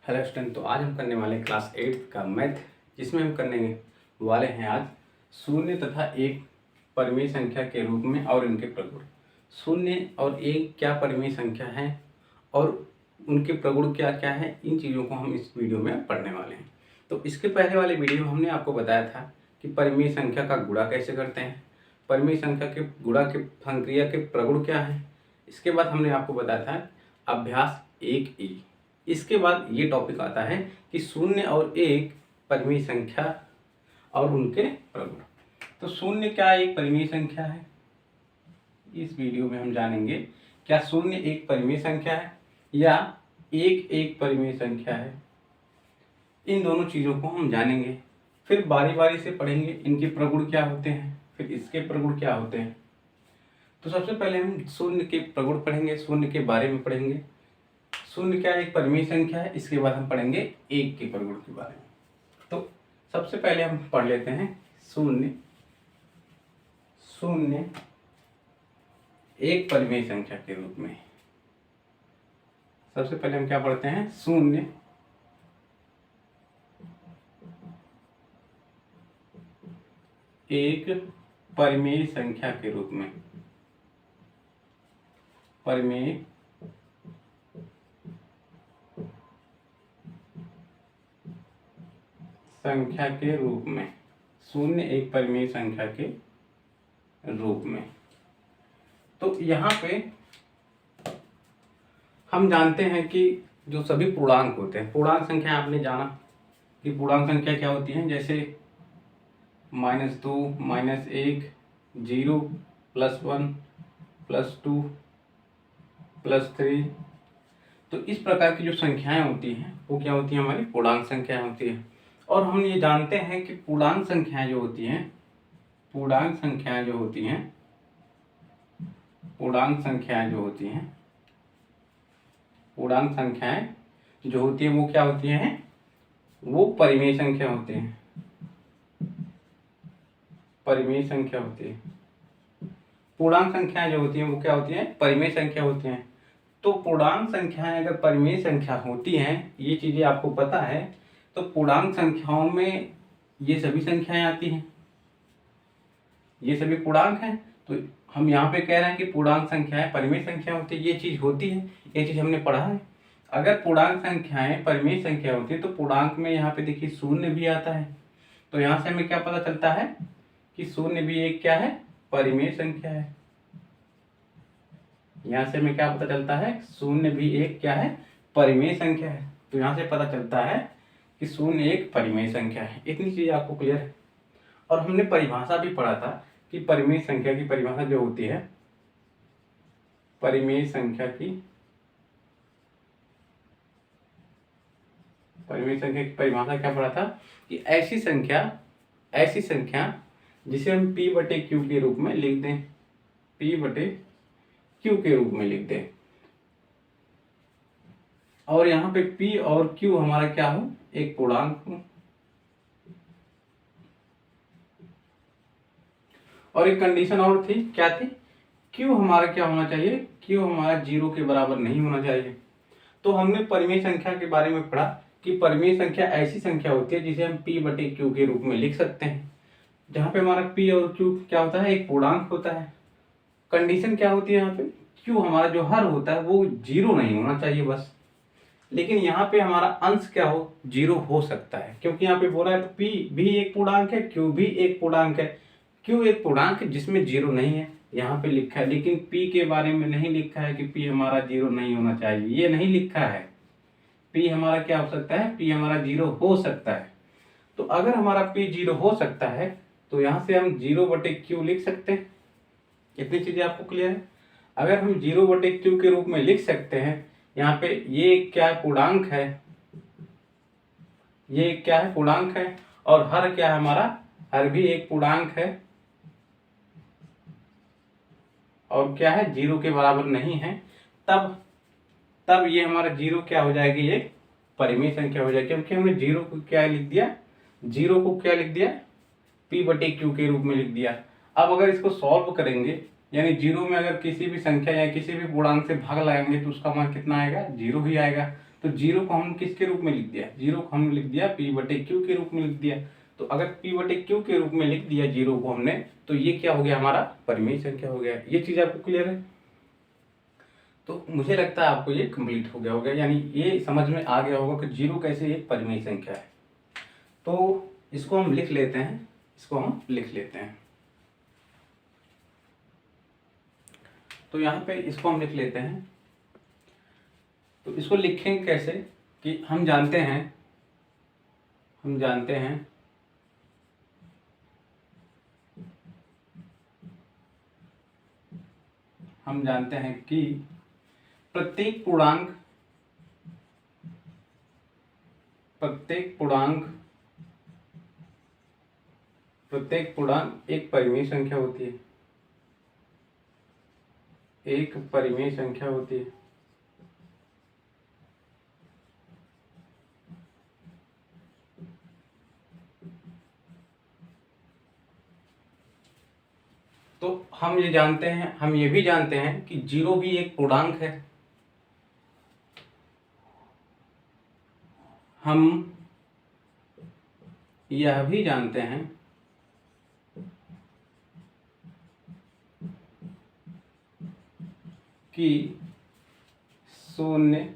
Hello student, तो आज हम करने वाले हैं क्लास 8 का मैथ, जिसमें हम करने वाले हैं आज शून्य तथा एक परिमेय संख्या के रूप में और इनके प्रगुण। शून्य और एक क्या परिमेय संख्या है और उनके प्रगुण क्या क्या है, इन चीज़ों को हम इस वीडियो में पढ़ने वाले हैं। तो इसके पहले वाले वीडियो में हमने आपको बताया था कि परिमेय संख्या का गुणा कैसे करते हैं, परिमेय संख्या के गुणा के संक्रिया के प्रगुण क्या है। इसके बाद हमने आपको बताया था अभ्यास 1E। इसके बाद ये टॉपिक आता है कि शून्य और एक परिमेय संख्या और उनके प्रगुण। तो शून्य क्या एक परिमेय संख्या है, इस वीडियो में हम जानेंगे क्या शून्य एक परिमेय संख्या है या एक परिमेय संख्या है। इन दोनों चीज़ों को हम जानेंगे, फिर बारी बारी से पढ़ेंगे इनके प्रगुण क्या होते हैं, फिर इसके प्रगुण क्या होते हैं। तो सबसे पहले हम शून्य के प्रगुण पढ़ेंगे, शून्य के बारे में पढ़ेंगे। शून्य क्या एक परिमेय संख्या है, इसके बाद हम पढ़ेंगे एक के प्रगुण के बारे में। तो सबसे पहले हम पढ़ लेते हैं शून्य एक परिमेय संख्या के रूप में। सबसे पहले हम क्या पढ़ते हैं, शून्य एक परिमेय संख्या के रूप में। परिमेय संख्या के रूप में, शून्य एक परिमेय संख्या के रूप में। तो यहाँ पे हम जानते हैं कि जो सभी पूर्णांक होते हैं, पूर्णांक संख्या आपने जाना कि पूर्णांक संख्या क्या होती है, जैसे -2, -1, 0, +1, +2, +3। तो इस प्रकार की जो संख्याएं होती हैं वो क्या होती हैं, हमारी पूर्णांक संख्या होती है। और हम ये जानते हैं कि पूर्णांक संख्याएं जो होती हैं, पूर्णांक संख्याएं जो होती हैं वो क्या होती हैं, वो परिमेय संख्या होती हैं, परिमेय संख्या होती है। पूर्णांक संख्याएं जो होती हैं वो क्या होती हैं, परिमेय संख्या होती हैं। तो पूर्णांक संख्याएं अगर परिमेय संख्या होती हैं, ये चीजें आपको पता है, तो पूर्णांक संख्याओं में ये सभी संख्याएं आती हैं, ये सभी पूर्णांक हैं। तो हम यहाँ पे कह रहे हैं कि पूर्णांक संख्याएं परिमेय संख्या होती है, ये चीज होती है, ये चीज हमने पढ़ा है। अगर पूर्णांक संख्याएं परिमेय संख्या होती है तो पूर्णांक में यहाँ पे देखिए शून्य भी आता है। तो यहाँ से हमें क्या पता चलता है कि शून्य भी एक क्या है, परिमेय संख्या है। यहाँ से हमें क्या पता चलता है, शून्य भी एक क्या है, परिमेय संख्या है। तो यहाँ से पता चलता है कि शून्य एक परिमेय संख्या है। इतनी चीज आपको क्लियर है। और हमने परिभाषा भी पढ़ा था कि परिमेय संख्या की परिभाषा जो होती है, परिमेय संख्या की परिभाषा क्या पढ़ा था कि ऐसी संख्या जिसे हम p/q के रूप में लिख दें, p/q के रूप में लिख दें। और यहाँ पे p और q हमारा क्या हो, एक पूर्णांक हो। और एक कंडीशन और थी, क्या थी, q हमारा क्या होना चाहिए, q हमारा 0 के बराबर नहीं होना चाहिए। तो हमने परिमेय संख्या के बारे में पढ़ा कि परिमेय संख्या ऐसी संख्या होती है जिसे हम p/q के रूप में लिख सकते हैं, जहाँ पे हमारा p और q क्या होता है, एक पूर्णांक होता है। कंडीशन क्या होती है यहाँ पे, q हमारा जो हर होता है वो 0 नहीं होना चाहिए बस। लेकिन यहाँ पे हमारा अंश क्या हो, 0 हो सकता है, क्योंकि यहाँ पे बोला है तो p भी एक पूर्णांक है, q भी एक पूर्णांक है। q एक पूर्णांक है जिसमें 0 नहीं है, यहाँ पे लिखा है। लेकिन p के बारे में नहीं लिखा है कि p हमारा 0 नहीं होना चाहिए, ये नहीं लिखा है। p हमारा क्या हो सकता है, p हमारा 0 हो सकता है। तो अगर हमारा p 0 हो सकता है तो यहाँ से हम 0/q लिख सकते हैं। इतनी चीजें आपको क्लियर है। अगर हम 0/q के रूप में लिख सकते हैं, यहाँ पे ये क्या पूर्णांक है, ये क्या है, पूर्णांक है। और हर क्या है, हमारा हर भी एक पूर्णांक है और क्या है, 0 के बराबर नहीं है। तब ये हमारा 0 क्या हो जाएगी, ये परिमेय संख्या हो जाएगी, क्योंकि हमने 0 को क्या लिख दिया, p/q के रूप में लिख दिया। अब अगर इसको सॉल्व करेंगे, यानी 0 में अगर किसी भी संख्या या किसी भी पूर्णांक से भाग लगाएंगे तो उसका मान कितना आएगा, 0 ही आएगा। तो जीरो को हम किसके रूप में लिख दिया, जीरो को हमने लिख दिया पी बटे क्यू के रूप में लिख दिया। तो अगर पी बटे क्यू के रूप में लिख दिया जीरो को हमने, तो ये क्या हो गया, हमारा परिमेय संख्या हो गया। ये चीज आपको क्लियर है? तो मुझे लगता है आपको ये कंप्लीट हो गया होगा, यानी ये समझ में आ गया होगा कि जीरो कैसे एक परिमेय संख्या है। तो इसको हम लिख लेते हैं, इसको हम लिख लेते हैं। तो यहाँ पे इसको हम लिख लेते हैं। तो इसको लिखेंगे कैसे कि हम जानते हैं कि प्रत्येक पूर्णांक एक परिमेय संख्या होती है, एक परिमेय संख्या होती है। तो हम ये जानते हैं, हम ये भी जानते हैं कि जीरो भी एक पूर्णांक है। हम यह भी जानते हैं कि शून्य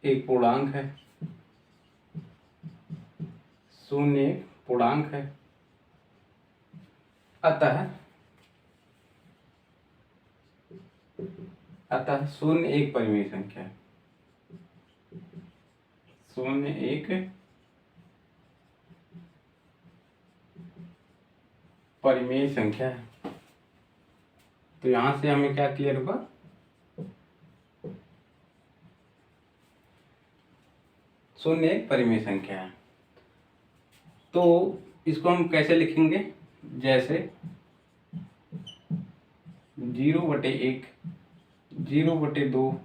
एक पूर्णांक है, शून्य एक पूर्णांक है। अतः शून्य एक परिमेय संख्या है, शून्य एक परिमेय संख्या है। तो यहां से हमें क्या क्लियर होगा, शून्य एक परिमेय संख्या है। तो इसको हम कैसे लिखेंगे, जैसे 0/1, 0/2,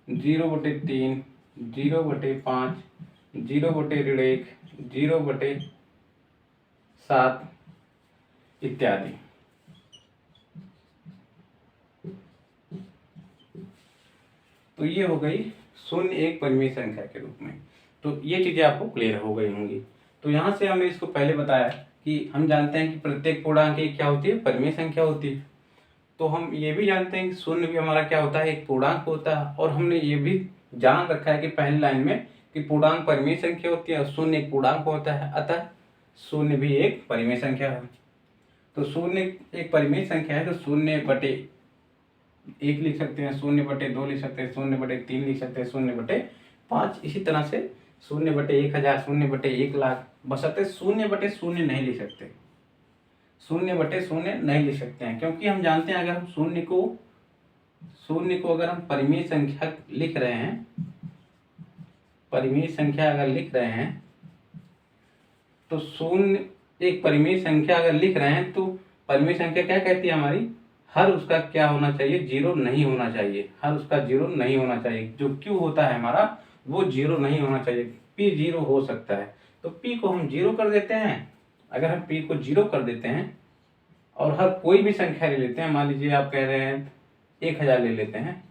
0/3, 0/5, 0/1, 0/7 इत्यादि। तो ये हो गई शून्य एक परिमेय संख्या के रूप में। तो ये चीजें आपको क्लियर हो गई होंगी। तो यहाँ से हमने इसको पहले बताया कि हम जानते हैं कि प्रत्येक पूर्णांक एक क्या होती है, परिमेय संख्या होती है। तो हम ये भी जानते हैं कि शून्य भी हमारा क्या होता है, एक पूर्णांक होता है। और हमने ये भी जान रखा है कि पहली लाइन में कि पूर्णांक परिमेय संख्या होती है और शून्य एक पूर्णांक होता है, अतः शून्य भी एक परिमेय संख्या है। तो शून्य एक परिमेय संख्या है, तो 0/1 लिख सकते हैं, 0/2 लिख सकते हैं, 0/3 लिख सकते हैं, 0/5, इसी तरह से 0/1000, 0/1,00,000, बशर्ते 0/0 नहीं लिख सकते, 0/0 नहीं लिख सकते हैं। क्योंकि हम जानते हैं अगर हम शून्य को अगर हम परिमेय संख्या लिख रहे हैं, परिमेय संख्या अगर लिख रहे हैं, तो शून्य एक परिमेय संख्या अगर लिख रहे हैं, तो परिमेय संख्या क्या कहती है हमारी, हर उसका क्या होना चाहिए, जीरो नहीं होना चाहिए, हर उसका जीरो नहीं होना चाहिए। जो क्यू होता है हमारा वो जीरो नहीं होना चाहिए, पी जीरो हो सकता है। तो पी को हम जीरो कर देते हैं। अगर हम पी को जीरो कर देते हैं और हर कोई भी संख्या ले लेते हैं, मान लीजिए आप कह रहे हैं 1000 ले लेते हैं,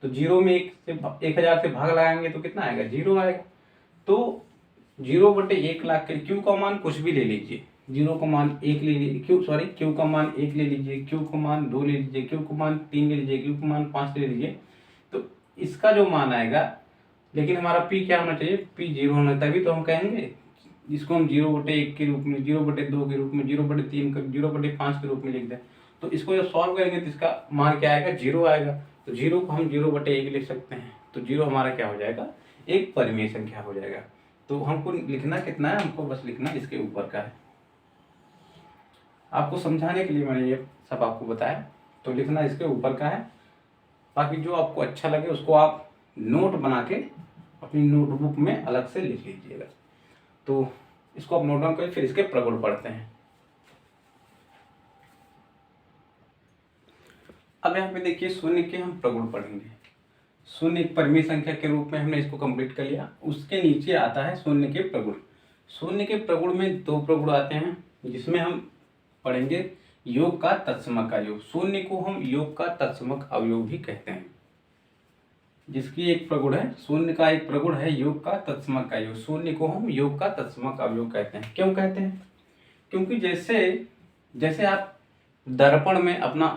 तो जीरो में 1000 से भाग लगाएंगे तो कितना आएगा, जीरो आएगा। तो 0/1,00,000 के क्यू का मान कुछ भी ले लीजिए, जीरो का मान 1 ले लीजिए, क्यू का मान 1 ले लीजिए, क्यू का मान 2 ले लीजिए, क्यू का मान 3 ले लीजिए, क्यू का मान 5 ले लीजिए। तो इसका जो मान आएगा, लेकिन हमारा पी क्या होना चाहिए, पी जीरो होना, तभी तो हम कहेंगे इसको हम 0/1 के रूप में, 0/2 के रूप में, 0/3 0/5 के रूप में लिख दें। तो इसको जब सॉल्व करेंगे तो इसका मान क्या आएगा, जीरो आएगा। तो जीरो को हम 0/1 लिख सकते हैं। तो जीरो हमारा क्या हो जाएगा, एक परिमेय संख्या हो जाएगा। तो हमको लिखना कितना है, हमको बस लिखना इसके ऊपर का है। आपको समझाने के लिए मैंने ये सब आपको बताया, तो लिखना इसके ऊपर का है। बाकी जो आपको अच्छा लगे उसको आप नोट बना के अपनी नोटबुक में अलग से लिख लीजिएगा। तो इसको आप नोट डाउन करें, फिर इसके प्रगुण पढ़ते हैं। अब यहाँ पे देखिए शून्य के हम प्रगुण पढ़ेंगे। शून्य एक परिमेय संख्या के रूप में हमने इसको कंप्लीट कर लिया। उसके नीचे आता है शून्य के प्रगुण। शून्य के प्रगुण में 2 प्रगुण आते हैं, जिसमें हम पढ़ेंगे योग का तत्समक अवयव। शून्य को हम योग का तत्समक अवयव भी कहते हैं। जिसकी एक प्रगुण है, शून्य का एक प्रगुण है योग का तत्समक अवयव। शून्य को हम योग का तत्समक अवयव कहते हैं। क्यों कहते हैं? क्योंकि जैसे जैसे आप दर्पण में अपना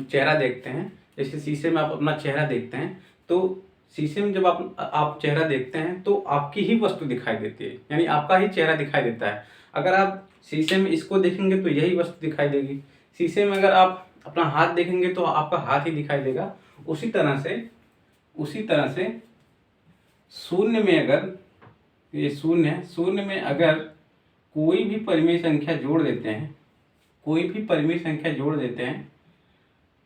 चेहरा देखते हैं, जैसे शीशे में आप अपना चेहरा देखते हैं, तो शीशे में जब आप चेहरा देखते हैं तो आपकी ही वस्तु दिखाई देती है, यानी आपका ही चेहरा दिखाई देता है। अगर आप शीशे में इसको देखेंगे तो यही वस्तु दिखाई देगी। शीशे में अगर आप अपना हाथ देखेंगे तो आपका हाथ ही दिखाई देगा। उसी तरह से शून्य में अगर ये शून्य है, शून्य में अगर कोई भी परिमेय संख्या जोड़ देते हैं, कोई भी परिमेय संख्या जोड़ देते हैं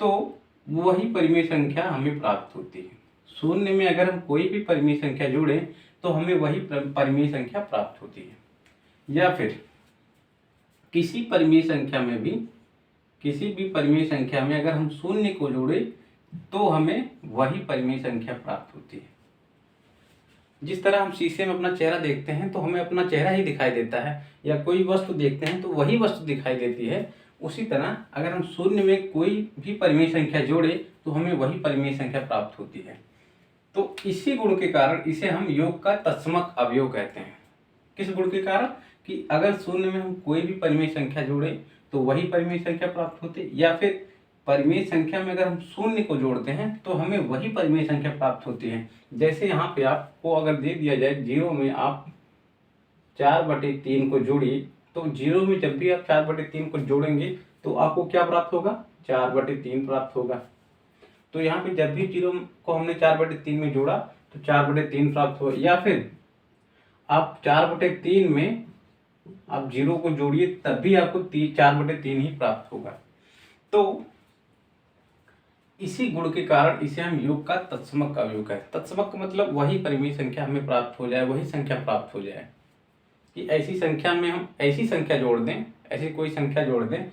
तो वही परिमेय संख्या हमें प्राप्त होती है। शून्य में अगर हम कोई भी परिमेय संख्या जोड़ें तो हमें वही परिमेय संख्या प्राप्त होती है। या फिर किसी भी परिमेय संख्या में अगर हम शून्य को जोड़ें तो हमें वही परिमेय संख्या प्राप्त होती है। जिस तरह हम शीशे में अपना चेहरा देखते हैं तो हमें अपना चेहरा ही दिखाई देता है, या कोई वस्तु देखते हैं तो वही वस्तु दिखाई देती है। उसी तरह अगर हम शून्य में कोई भी परिमेय संख्या जोड़े तो हमें वही परिमेय संख्या प्राप्त होती है। तो इसी गुण के कारण इसे हम योग का तत्समक अवयव कहते हैं। किस गुण के कारण? कि अगर शून्य में हम कोई भी परिमेय संख्या जोड़े तो वही परिमेय संख्या प्राप्त होती है, या फिर परिमेय संख्या में अगर हम शून्य को जोड़ते हैं तो हमें वही परिमेय संख्या प्राप्त होती है। जैसे यहाँ पे आपको अगर दे दिया जाए जीरो में आप 4/3 को जोड़िए, तो जीरो में जब भी आप 4/3 को जोड़ेंगे तो आपको क्या प्राप्त होगा? 4/3 प्राप्त होगा। तो यहाँ पे जब भी जीरो को हमने 4/3 में जोड़ा तो 4/3 प्राप्त हुआ। या फिर आप 4/3 में आप जीरो को जोड़िए तब भी आपको 4/3 ही प्राप्त होगा। तो इसी गुण के कारण इसे हम योग का तत्समक अवयव कहते हैं। तत्समक का मतलब वही परिमेय संख्या हमें प्राप्त हो जाए, वही संख्या प्राप्त हो जाए। कि ऐसी संख्या में हम ऐसी संख्या जोड़ दें, ऐसी कोई संख्या जोड़ दें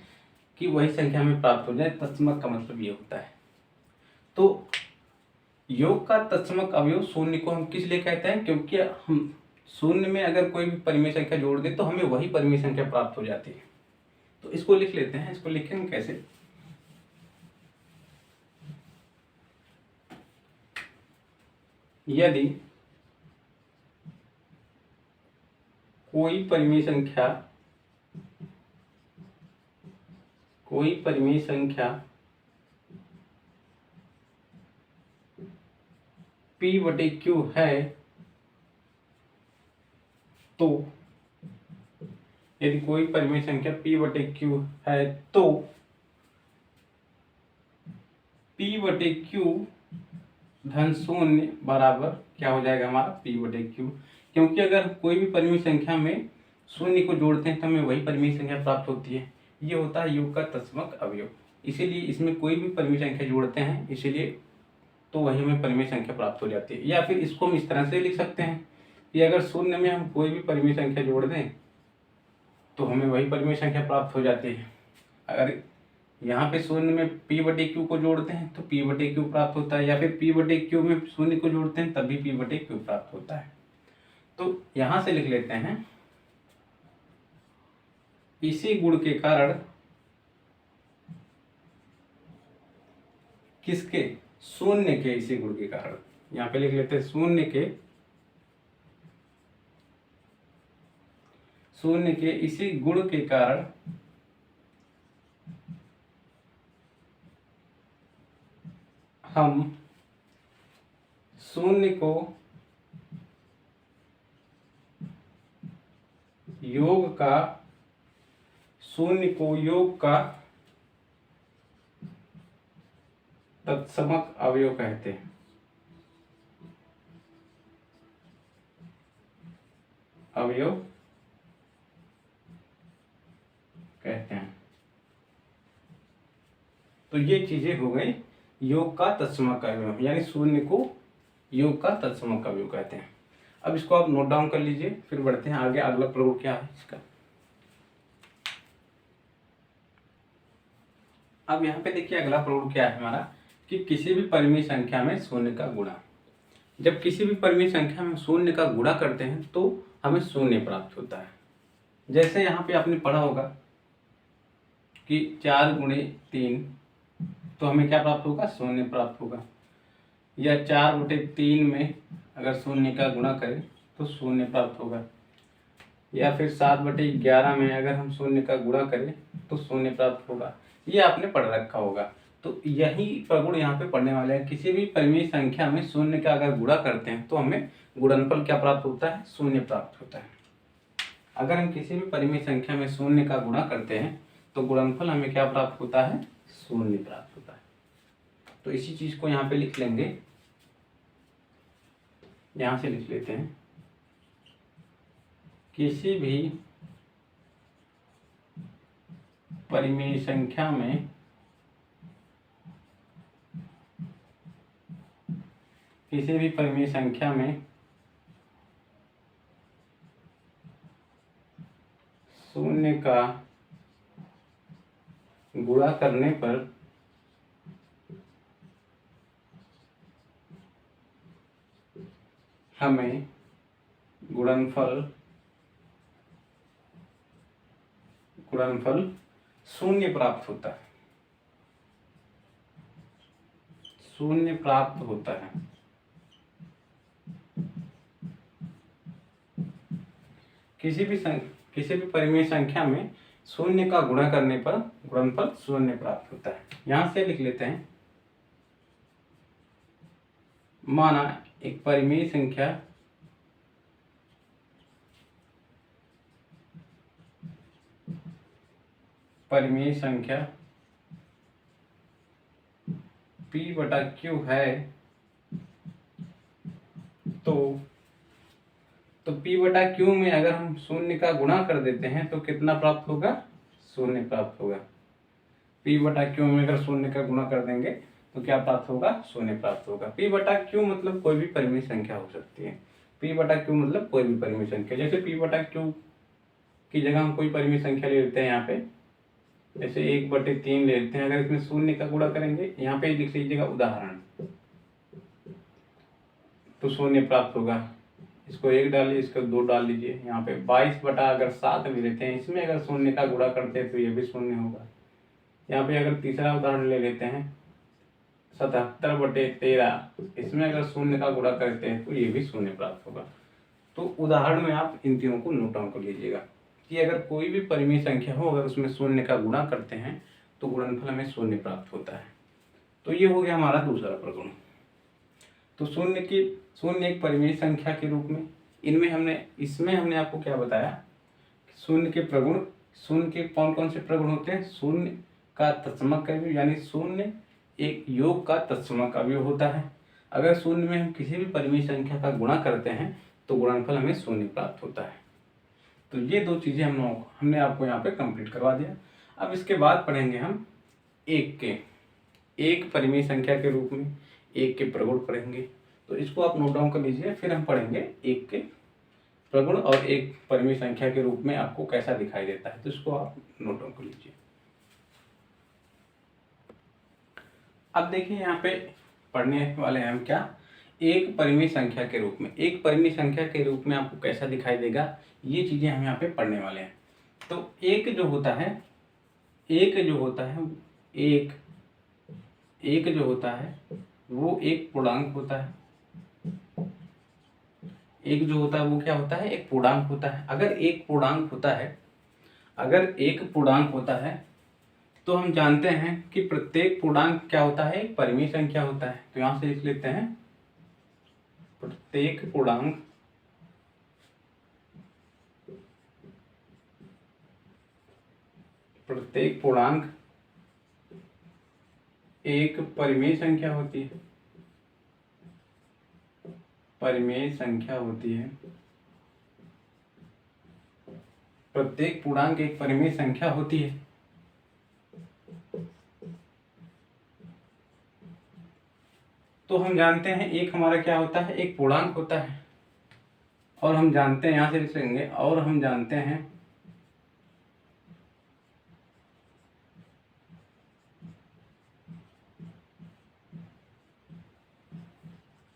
कि वही संख्या हमें प्राप्त हो जाए। तत्समक का मतलब ये होता है। तो योग का तत्समक अवयव शून्य को हम किस लिए कहते हैं? क्योंकि हम शून्य में अगर कोई भी परिमेय संख्या जोड़ दें तो हमें वही परिमेय संख्या प्राप्त हो जाती है। तो इसको लिख लेते हैं। इसको लिखेंगे कैसे? यदि कोई परिमेय संख्या p/q है तो यदि कोई परिमेय संख्या p/q है तो p/q धन शून्य बराबर क्या हो जाएगा हमारा? p/q। क्योंकि अगर कोई भी परिमेय संख्या में शून्य को जोड़ते हैं तो हमें वही परिमेय संख्या प्राप्त होती है। ये होता है योग का तत्समक अवयव। इसीलिए इसमें कोई भी परिमेय संख्या जोड़ते हैं, इसीलिए तो वही हमें परिमेय संख्या प्राप्त हो जाती है। या फिर इसको हम इस तरह से लिख सकते हैं कि अगर शून्य में हम कोई भी परिमेय संख्या जोड़ दें तो हमें वही परिमेय संख्या प्राप्त हो जाती है। अगर यहाँ पे शून्य में p/q को जोड़ते हैं तो p/q प्राप्त होता है, या फिर p/q में शून्य को जोड़ते हैं तब भी p/q प्राप्त होता है। तो यहाँ से लिख लेते हैं, इसी गुण के कारण किसके? शून्य के इसी गुण के कारण। यहाँ पे लिख लेते हैं शून्य के इसी गुण के कारण हम शून्य को योग का तत्समक अवयव कहते हैं। तो ये चीजें हो गई योग का तत्समक अवयव, यानी शून्य को योग का तत्समक अवयव कहते हैं। अब इसको आप नोट डाउन कर लीजिए, फिर बढ़ते हैं आगे। अगला प्रयोग क्या है इसका? अब यहाँ पे देखिए अगला प्रयोग क्या है हमारा, कि किसी भी परिमेय संख्या में शून्य का गुणा। जब किसी भी परिमेय संख्या में शून्य का गुणा करते हैं तो हमें शून्य प्राप्त होता है। जैसे यहाँ पे आपने पढ़ा होगा कि 4 × 3 तो हमें क्या प्राप्त होगा? शून्य प्राप्त होगा। या 4/3 में अगर शून्य का गुणा करें तो शून्य प्राप्त होगा, या फिर 7/11 में अगर हम शून्य का गुणा करें तो शून्य प्राप्त होगा। ये आपने पढ़ रखा होगा। तो यही प्रगुण यहाँ पे पढ़ने वाले हैं। किसी भी परिमेय संख्या में शून्य का अगर गुणा करते हैं तो हमें गुणनफल क्या प्राप्त होता है? शून्य प्राप्त होता है। अगर हम किसी भी परिमेय संख्या में शून्य का गुणा करते हैं तो गुणनफल हमें क्या प्राप्त होता है? शून्य प्राप्त होता है। तो इसी चीज को यहाँ पे लिख लेंगे, यहां से लिख लेते हैं। किसी भी परिमेय संख्या में शून्य का गुणा करने पर हमें गुणनफल शून्य प्राप्त होता है। शून्य प्राप्त होता है। किसी भी परिमेय संख्या में शून्य का गुणा करने पर गुणनफल शून्य प्राप्त होता है। यहां से लिख लेते हैं, माना एक परिमेय संख्या P/Q है तो P/Q में अगर हम शून्य का गुणा कर देते हैं तो कितना प्राप्त होगा? शून्य प्राप्त होगा। P/Q में अगर शून्य का गुणा कर देंगे तो क्या प्राप्त होगा? शून्य प्राप्त होगा। P/Q मतलब कोई भी परिमेय संख्या हो सकती है। P/Q मतलब कोई भी परिमेय संख्या। जैसे P/Q की जगह हम कोई परिमेय संख्या ले लेते हैं, यहाँ पे जैसे 1/3 ले लेते हैं। अगर इसमें शून्य का गुणा करेंगे, यहाँ पे लिख लीजिएगा उदाहरण, तो शून्य प्राप्त होगा। इसको 1 डालिए, इसको 2 डाल लीजिए। यहाँ पे 22/7 ले लेते हैं, इसमें अगर शून्य का गुणा करते हैं तो ये भी शून्य होगा। यहाँ पे अगर तीसरा उदाहरण ले लेते हैं 77/13, इसमें अगर शून्य का गुणा करते हैं तो ये भी शून्य प्राप्त होगा। तो उदाहरण में आप इन तीनों को नोट डाउन कर लीजिएगा कि अगर कोई भी परिमेय संख्या हो, अगर उसमें शून्य का गुणा करते हैं तो गुणनफल हमें शून्य प्राप्त होता है। तो ये हो गया हमारा दूसरा प्रगुण। तो शून्य एक परिमेय संख्या के रूप में, इसमें हमने आपको क्या बताया? शून्य के प्रगुण, शून्य के कौन कौन से प्रगुण होते हैं? शून्य का तत्समक अवयव, यानी शून्य एक योग का तत्समक अवयव होता है। अगर शून्य में हम किसी भी परिमेय संख्या का गुणा करते हैं तो गुणनफल हमें शून्य प्राप्त होता है। तो ये दो चीजें हमने आपको यहाँ पे कंप्लीट करवा दिया। अब इसके बाद पढ़ेंगे हम एक परिमेय संख्या के रूप में एक के प्रगुण पढ़ेंगे। तो इसको आप नोट डाउन कर लीजिए, फिर हम पढ़ेंगे एक के प्रगुण और एक परिमेय संख्या के रूप में आपको कैसा दिखाई देता है। तो इसको आप नोट डाउन कर लीजिए। अब देखिए यहाँ पे पढ़ने वाले हैं हम क्या? एक परिमेय संख्या के रूप में। एक परिमेय संख्या के रूप में आपको कैसा दिखाई देगा, ये चीजें हम यहाँ पे पढ़ने वाले हैं। तो एक जो होता है वो एक पूर्णांक होता है। एक जो होता है वो क्या होता है? एक पूर्णांक होता है। अगर एक पूर्णांक होता है तो हम जानते हैं कि प्रत्येक पूर्णांक क्या होता है? एक परिमेय संख्या होता है। तो यहां से लिख लेते हैं, प्रत्येक पूर्णांक एक परिमेय संख्या होती है। प्रत्येक पूर्णांक एक परिमेय संख्या होती है। तो हम जानते हैं एक हमारा क्या होता है? एक पूर्णांक होता है। और हम जानते हैं, यहां से लिख लेंगे, और हम जानते हैं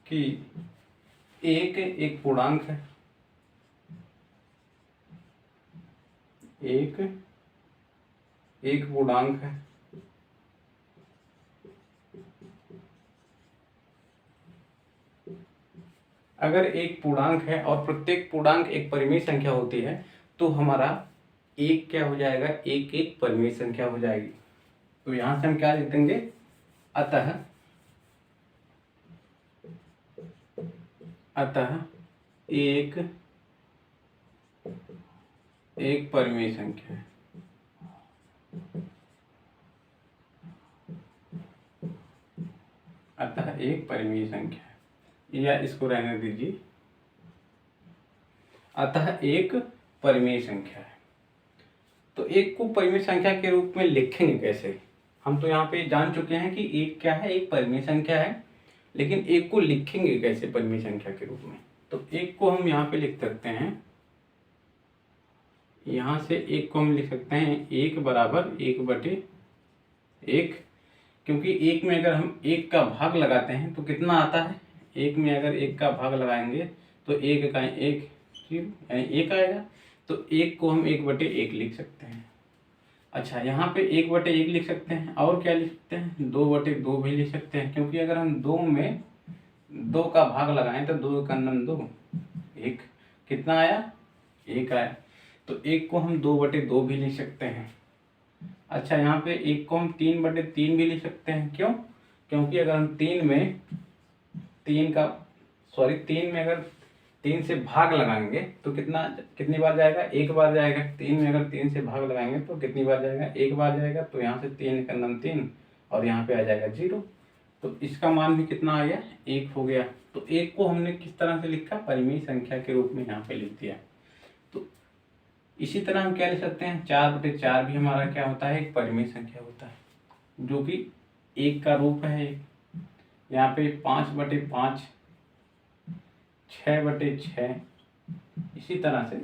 कि एक पूर्णांक है। एक पूर्णांक है अगर एक पूर्णांक है और प्रत्येक पूर्णांक एक परिमेय संख्या होती है तो हमारा एक क्या हो जाएगा, एक एक परिमेय संख्या हो जाएगी। तो यहां से हम क्या लिख देंगे, अतः एक एक परिमेय संख्या है। अतः एक परिमेय संख्या है, या इसको रहने दीजिए, अतः एक परिमेय संख्या है। तो एक को परिमेय संख्या के रूप में लिखेंगे कैसे? हम तो यहाँ पे जान चुके हैं कि एक क्या है, एक परिमेय संख्या है, लेकिन एक को लिखेंगे कैसे परिमेय संख्या के रूप में? तो एक को हम यहाँ पे लिख सकते हैं, यहाँ से एक को हम लिख सकते हैं एक बराबर एक बटे एक, क्योंकि एक में अगर हम एक का भाग लगाते हैं तो कितना आता है, एक में अगर एक का भाग लगाएंगे तो एक का एक, यानी एक आएगा। तो एक को हम एक बटे एक लिख सकते हैं। अच्छा, यहाँ पे एक बटे एक लिख सकते हैं, और क्या लिख सकते हैं, दो बटे दो भी लिख सकते हैं, क्योंकि अगर हम दो में दो का भाग लगाएं तो दो का नम दो, एक, कितना आया, एक आया। तो एक को हम दो बटे दो भी लिख सकते हैं। अच्छा, यहाँ पे एक को हम तीन बटे तीन भी लिख सकते हैं। क्यों? क्योंकि अगर हम तीन में अगर तीन से भाग लगाएंगे तो कितनी बार जाएगा, एक बार जाएगा। तीन में अगर तीन से भाग लगाएंगे तो कितनी बार जाएगा, एक बार जाएगा। तो यहाँ से तीन का नम तीन, और यहाँ पे आ जाएगा जीरो। तो इसका मान भी कितना आ गया, एक हो गया। तो एक को हमने किस तरह से लिखा, परिमेय संख्या के रूप में यहाँ पे लिख दिया। तो इसी तरह हम क्या लिख सकते हैं, चार बटे चार भी हमारा क्या होता है, एक परिमेय संख्या होता है, जो कि एक का रूप है। यहाँ पे पाँच बटे पाँच, छः बटे छः, इसी तरह से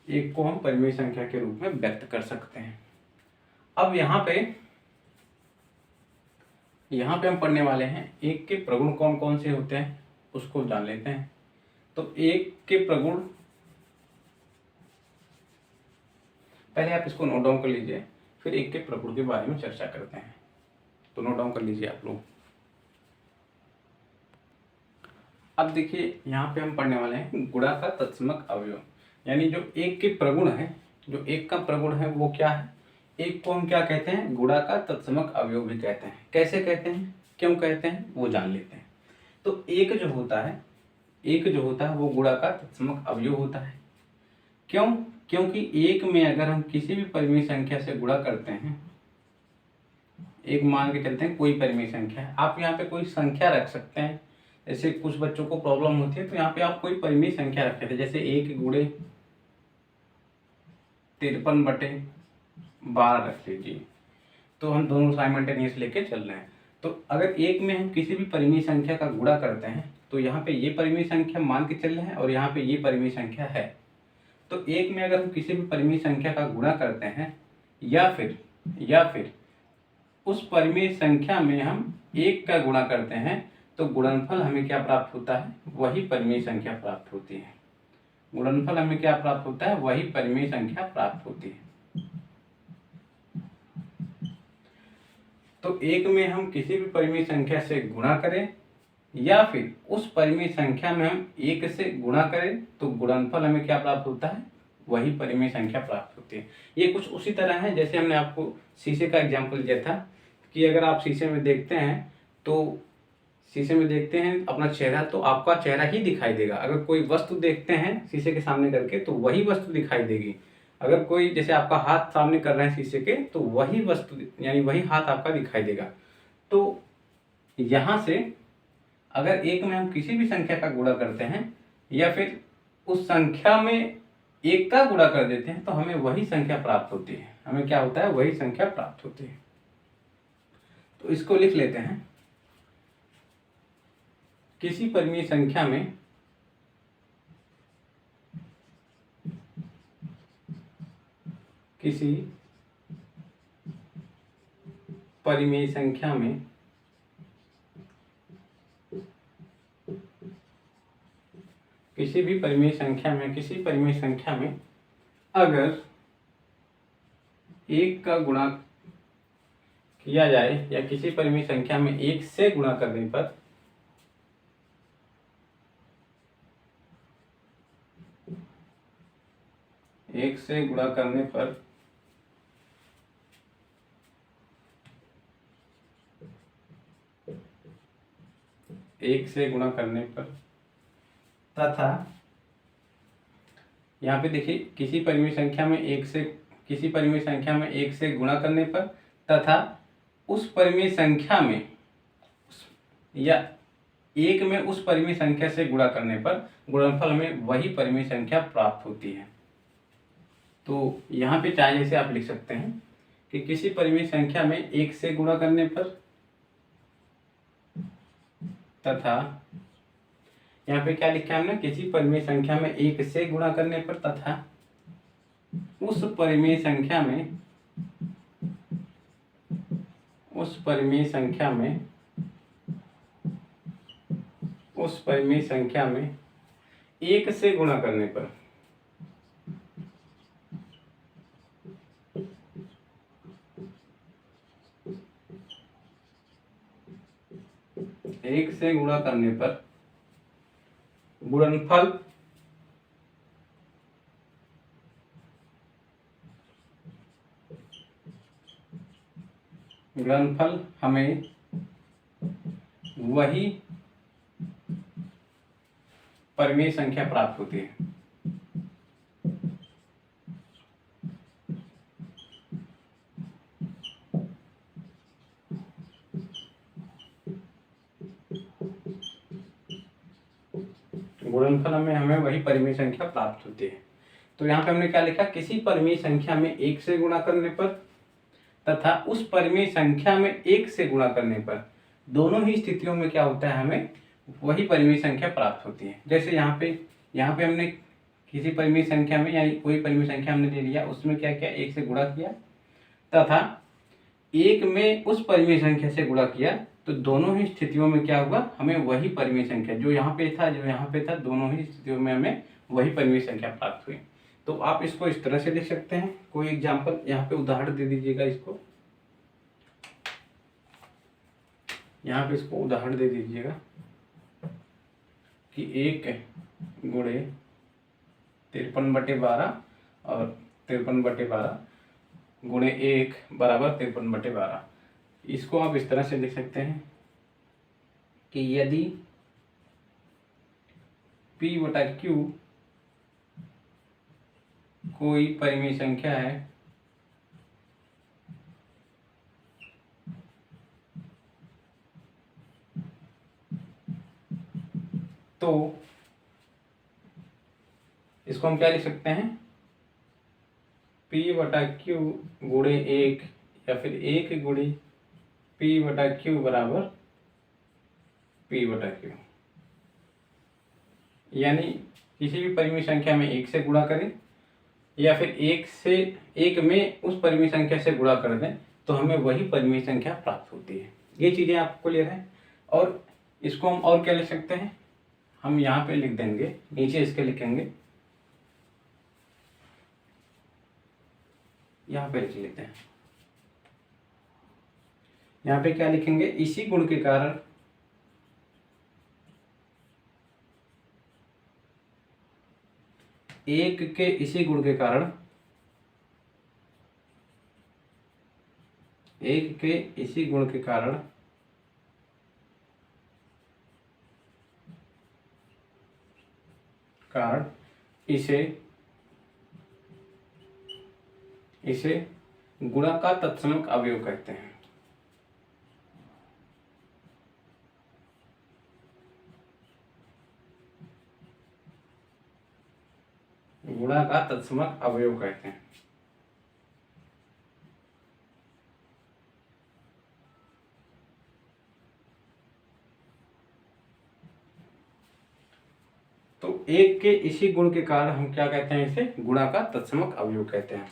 एक को हम परिमेय संख्या के रूप में व्यक्त कर सकते हैं। अब यहाँ पे हम पढ़ने वाले हैं एक के प्रगुण कौन कौन से होते हैं, उसको जान लेते हैं। तो एक के प्रगुण, पहले आप इसको नोट डाउन कर लीजिए, फिर एक के प्रगुण के बारे में चर्चा करते हैं। तो नोट डाउन कर लीजिए आप लोग। अब देखिए, यहाँ पे हम पढ़ने वाले हैं गुणा का तत्समक अवयव, यानी जो एक के प्रगुण है, जो एक का प्रगुण है वो क्या है, एक को हम क्या कहते हैं, गुणा का तत्समक अवयव भी कहते हैं। कैसे कहते हैं, क्यों कहते हैं, वो जान लेते हैं। तो एक जो होता है वो गुणा का तत्समक अवयव होता है। क्यों? क्योंकि एक में अगर हम किसी भी परिमेय संख्या से गुणा करते हैं, एक मान के चलते हैं कोई परिमेय संख्या है, आप यहाँ पे कोई संख्या रख सकते हैं। जैसे कुछ बच्चों को प्रॉब्लम होती है तो यहाँ पे आप कोई परिमेय संख्या रखते थे, जैसे 1 गुणे 53 बटे 12 रख लीजिए। तो हम दोनों साइमल्टेनियस लेके चल रहे हैं। तो अगर एक में हम किसी भी परिमेय संख्या का गुणा करते हैं तो यहाँ पे ये परिमेय संख्या मान के चल रहे हैं और यहाँ पे ये परिमेय संख्या है। तो एक में अगर हम किसी भी परिमेय संख्या का गुणा करते हैं या फिर उस परिमेय संख्या में हम एक का गुणा करते हैं तो गुणनफल हमें क्या प्राप्त होता है, वही परिमेय संख्या प्राप्त होती है। गुणनफल हमें क्या प्राप्त होता है, वही परिमेय संख्या प्राप्त होती है। तो एक में हम किसी भी परिमेय संख्या से गुणा करें या फिर उस परिमेय संख्या में हम एक से गुणा करें तो गुणनफल हमें क्या प्राप्त होता है, वही परिमेय संख्या प्राप्त होती है। ये कुछ उसी तरह है जैसे हमने आपको शीशे का एग्जाम्पल दिया था कि अगर आप शीशे में देखते हैं अपना चेहरा, तो आपका चेहरा ही दिखाई देगा। अगर कोई वस्तु देखते हैं शीशे के सामने करके तो वही वस्तु दिखाई देगी। अगर कोई, जैसे आपका हाथ सामने कर रहे हैं शीशे के, तो वही वस्तु यानी वही हाथ आपका दिखाई देगा। तो यहाँ से अगर एक में हम किसी भी संख्या का गुणा करते हैं या फिर उस संख्या में एक का गुणा कर देते हैं तो हमें वही संख्या प्राप्त होती है। हमें क्या होता है, वही संख्या प्राप्त होती है। तो इसको लिख लेते हैं, किसी परिमेय संख्या में किसी परिमेय संख्या में किसी परिमेय संख्या में अगर एक का गुणा किया जाए या किसी परिमेय संख्या में एक से गुणा करने पर 1 से गुणा करने पर तथा यहाँ पे देखिए किसी परिमेय संख्या में 1 से गुणा करने पर तथा उस परिमेय संख्या में या 1 में उस परिमेय संख्या से गुणा करने पर गुणनफल में वही परिमेय संख्या प्राप्त होती है। तो यहाँ पे चाहे जैसे आप लिख सकते हैं कि किसी परिमेय संख्या में 1 से गुणा करने पर तथा यहाँ पे क्या लिखा है हमने, किसी परिमेय संख्या में 1 से गुणा करने पर तथा उस परिमेय संख्या में 1 से गुणा करने पर गुणनफल हमें वही परिमेय संख्या प्राप्त होती है। गुणनफल में हमें वही परिमेय संख्या प्राप्त होती है। तो यहाँ पे हमने क्या लिखा, किसी परिमेय संख्या में 1 से गुणा करने पर तथा उस परिमेय संख्या में 1 से गुणा करने पर दोनों ही स्थितियों में क्या होता है, हमें वही परिमेय संख्या प्राप्त होती है। जैसे यहाँ पे हमने किसी परिमेय संख्या में यानी कोई परिमेय संख्या हमने ले लिया, उसमें क्या किया, 1 से गुणा किया तथा 1 में उस परिमेय संख्या से गुणा किया, तो दोनों ही स्थितियों में क्या होगा, हमें वही परिमेय संख्या जो यहाँ पे था दोनों ही स्थितियों में हमें वही परिमेय संख्या प्राप्त हुई। तो आप इसको इस तरह से लिख सकते हैं। कोई एग्जाम्पल यहाँ पे उदाहरण दे दीजिएगा, इसको यहाँ पे इसको उदाहरण दे दीजिएगा कि 1 गुणे 53/12 और 53/12 गुणे 1 बराबर 53/12। इसको आप इस तरह से लिख सकते हैं कि यदि P/Q कोई परिमेय संख्या है तो इसको हम क्या लिख सकते हैं, P/Q गुणे 1 या फिर 1 गुणे P/Q बराबर P/Q। यानी किसी भी परिमेय संख्या में 1 से गुणा करें या फिर 1 में उस परिमेय संख्या से गुणा कर दें तो हमें वही परिमेय संख्या प्राप्त होती है। ये चीज़ें आपको क्लियर है। और इसको हम और क्या लिख सकते हैं, हम यहाँ पे लिख देंगे, नीचे इसके लिखेंगे, यहाँ पे लिख लेते हैं। यहाँ पे क्या लिखेंगे, इसी गुण के कारण एक के इसी गुण के कारण इसे गुणा का तत्समक अवयव कहते हैं। गुणा का तत्समक अवयव कहते हैं। तो एक के इसी गुण के कारण हम क्या कहते हैं, इसे गुणा का तत्समक अवयव कहते हैं।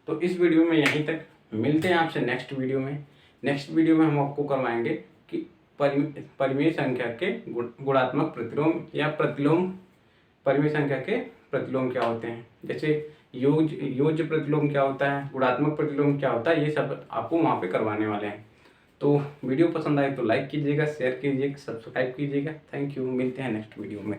तो इस वीडियो में यहीं तक, मिलते हैं आपसे नेक्स्ट वीडियो में। नेक्स्ट वीडियो में हम आपको करवाएंगे कि परिमेय संख्या के गुणात्मक प्रतिलोम या प्रतिलोम, परिमेय संख्या के प्रतिलोम क्या होते हैं, जैसे योज्य प्रतिलोम क्या होता है, गुणात्मक प्रतिलोम क्या होता है, ये सब आपको वहाँ पे करवाने वाले हैं। तो वीडियो पसंद आए तो लाइक कीजिएगा, शेयर कीजिएगा, सब्सक्राइब कीजिएगा। थैंक यू, मिलते हैं नेक्स्ट वीडियो में।